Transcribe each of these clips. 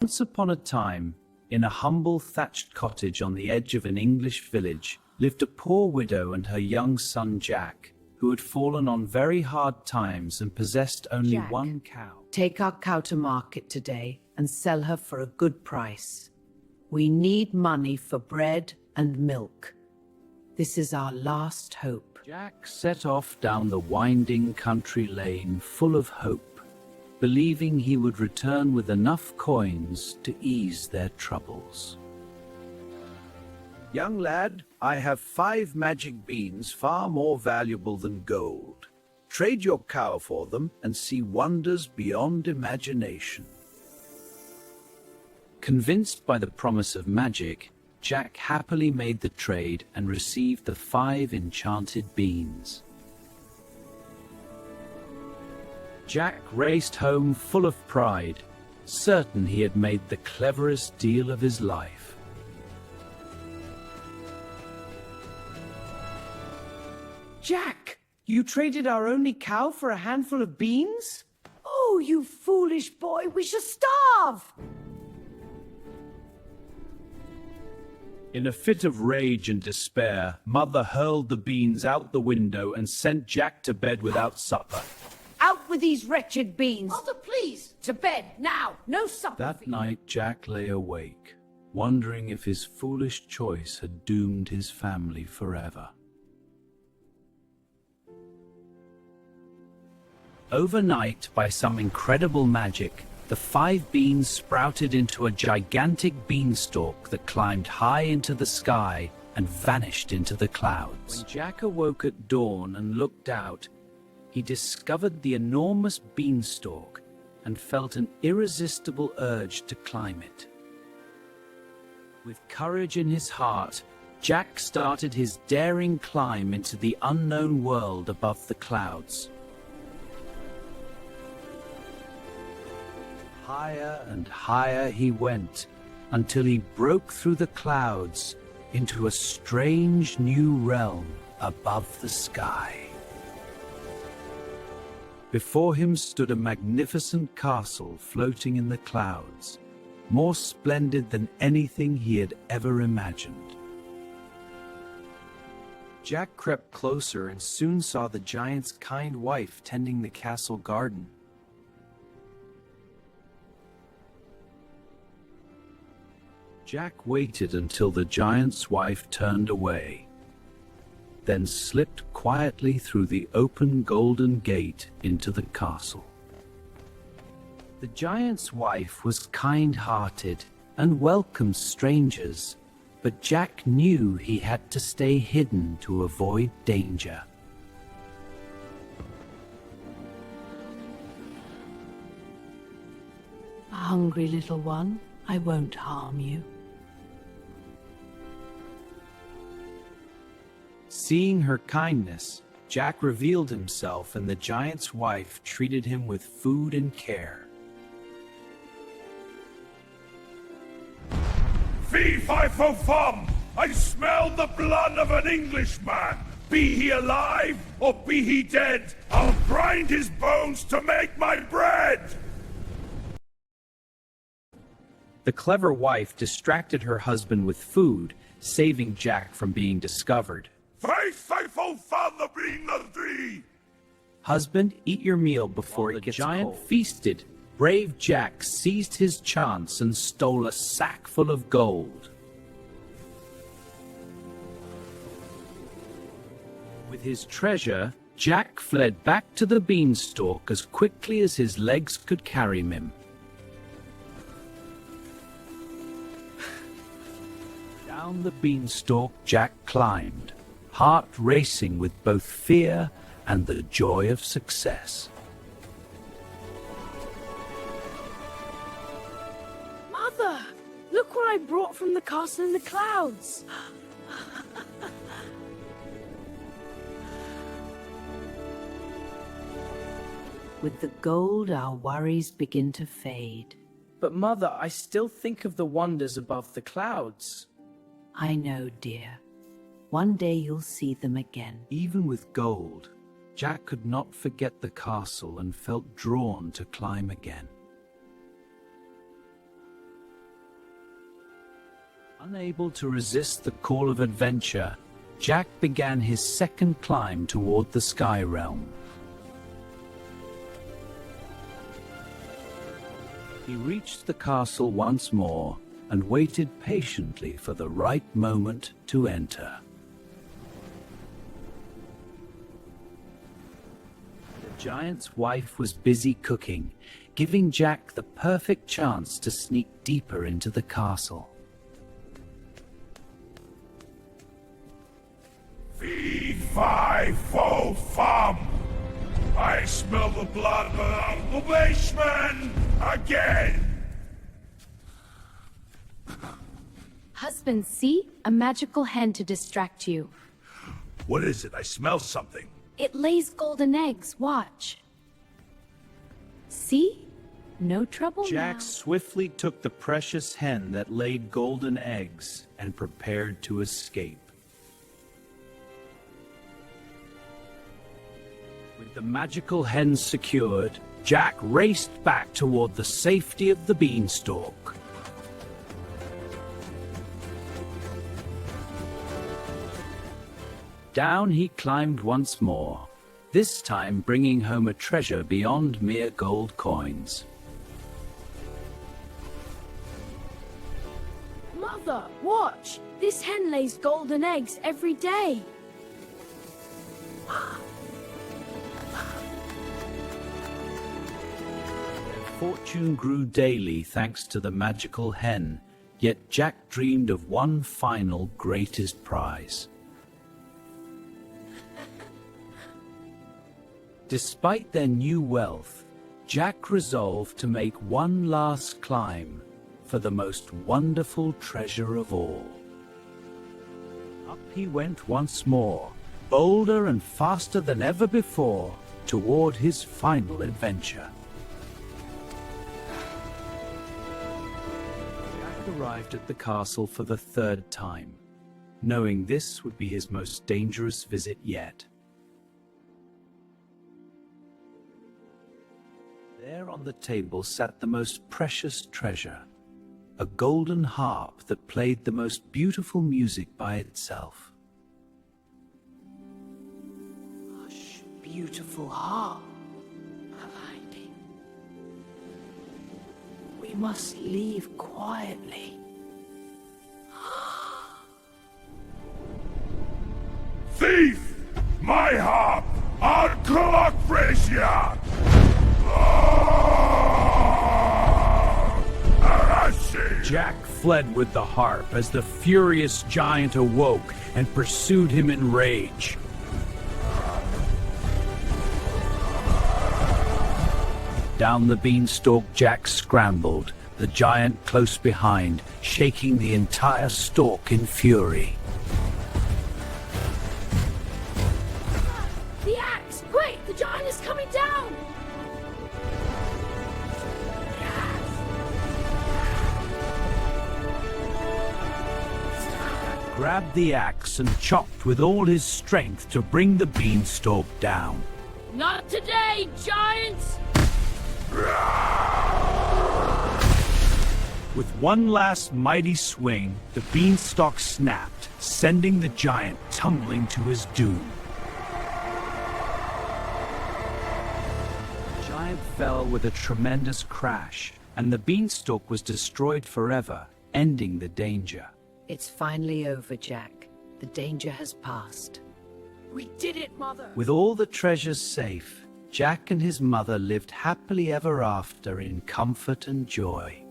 Once upon a time, in a humble thatched cottage on the edge of an English village, lived a poor widow and her young son Jack, who had fallen on very hard times and possessed only Jack, one cow. take our cow to market today and sell her for a good price. We need money for bread and milk. This is our last hope. Jack set off down the winding country lane full of hope, believing he would return with enough coins to ease their troubles. "Young lad, I have 5 magic beans far more valuable than gold. Trade your cow for them and see wonders beyond imagination." Convinced by the promise of magic, Jack happily made the trade and received the 5 enchanted beans. Jack raced home full of pride, certain he had made the cleverest deal of his life. Jack, you traded our only cow for a handful of beans? Oh, you foolish boy, we shall starve! In a fit of rage and despair, Mother hurled the beans out the window and sent Jack to bed without supper. Out with these wretched beans! Mother, please! To bed, now! No supper! That night Jack lay awake, wondering if his foolish choice had doomed his family forever. Overnight, by some incredible magic, the 5 beans sprouted into a gigantic beanstalk that climbed high into the sky and vanished into the clouds. When Jack awoke at dawn and looked out, he discovered the enormous beanstalk and felt an irresistible urge to climb it. With courage in his heart, Jack started his daring climb into the unknown world above the clouds. Higher and higher he went, until he broke through the clouds into a strange new realm above the sky. Before him stood a magnificent castle floating in the clouds, more splendid than anything he had ever imagined. Jack crept closer and soon saw the giant's kind wife tending the castle garden. Jack waited until the giant's wife turned away, then slipped quietly through the open golden gate into the castle. The giant's wife was kind-hearted and welcomed strangers, but Jack knew he had to stay hidden to avoid danger. A hungry little one, I won't harm you. Seeing her kindness, Jack revealed himself, and the giant's wife treated him with food and care. Fee, fi, fo, fum! I smell the blood of an Englishman! Be he alive or be he dead, I'll grind his bones to make my bread! The clever wife distracted her husband with food, saving Jack from being discovered. Fee, fi, fo, fum, the being the three! Husband, eat your meal before it gets cold. The giant feasted. Brave Jack seized his chance and stole a sack full of gold. With his treasure, Jack fled back to the beanstalk as quickly as his legs could carry him. Down the beanstalk Jack climbed, heart racing with both fear and the joy of success. Mother, look what I brought from the castle in the clouds. With the gold, our worries begin to fade. But Mother, I still think of the wonders above the clouds. I know, dear. One day you'll see them again. Even with gold, Jack could not forget the castle and felt drawn to climb again. Unable to resist the call of adventure, Jack began his second climb toward the Sky Realm. He reached the castle once more and waited patiently for the right moment to enter. The giant's wife was busy cooking, giving Jack the perfect chance to sneak deeper into the castle. Fee, fi, fo, fum! I smell the blood of the basement again! Husband, see? A magical hen to distract you. What is it? I smell something. It lays golden eggs, watch. See? No trouble Jack now. swiftly took the precious hen that laid golden eggs and prepared to escape. With the magical hen secured, Jack raced back toward the safety of the beanstalk. Down he climbed once more, this time bringing home a treasure beyond mere gold coins. Mother, watch! This hen lays golden eggs every day. Fortune grew daily thanks to the magical hen, yet Jack dreamed of one final greatest prize. Despite their new wealth, Jack resolved to make one last climb for the most wonderful treasure of all. Up he went once more, bolder and faster than ever before, toward his final adventure. Jack arrived at the castle for the third time, knowing this would be his most dangerous visit yet. There on the table sat the most precious treasure, a golden harp that played the most beautiful music by itself. Hush, beautiful harp. Blinding. We must leave quietly. Thief! My harp! Our clock brazier! Jack fled with the harp as the furious giant awoke and pursued him in rage. Down the beanstalk Jack scrambled, the giant close behind, shaking the entire stalk in fury. The axe! Quick! The giant is coming down! Grabbed the axe and chopped with all his strength to bring the beanstalk down. Not today, giants! With one last mighty swing, the beanstalk snapped, sending the giant tumbling to his doom. The giant fell with a tremendous crash, and the beanstalk was destroyed forever, ending the danger. It's finally over, Jack. The danger has passed. We did it, Mother! With all the treasures safe, Jack and his mother lived happily ever after in comfort and joy.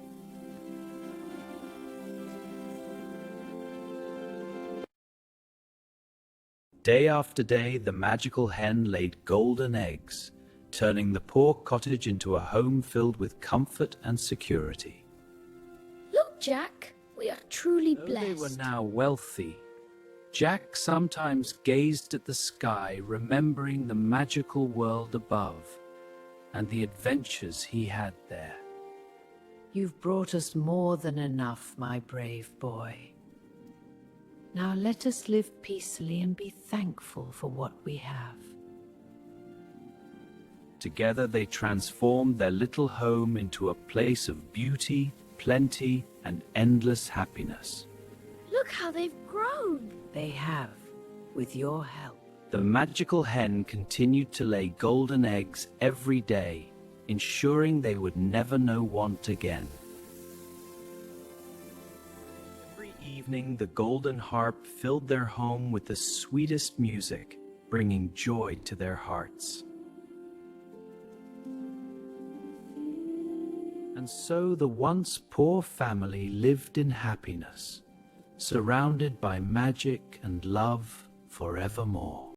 Day after day, the magical hen laid golden eggs, turning the poor cottage into a home filled with comfort and security. Look, Jack! We are truly Though blessed. they were now wealthy, Jack sometimes gazed at the sky, remembering the magical world above and the adventures he had there. You've brought us more than enough, my brave boy. Now let us live peacefully and be thankful for what we have. Together they transformed their little home into a place of beauty, plenty, and endless happiness. Look how they've grown. They have, with your help. The magical hen continued to lay golden eggs every day, ensuring they would never know want again. Every evening, the golden harp filled their home with the sweetest music, bringing joy to their hearts. And so the once poor family lived in happiness, surrounded by magic and love forevermore.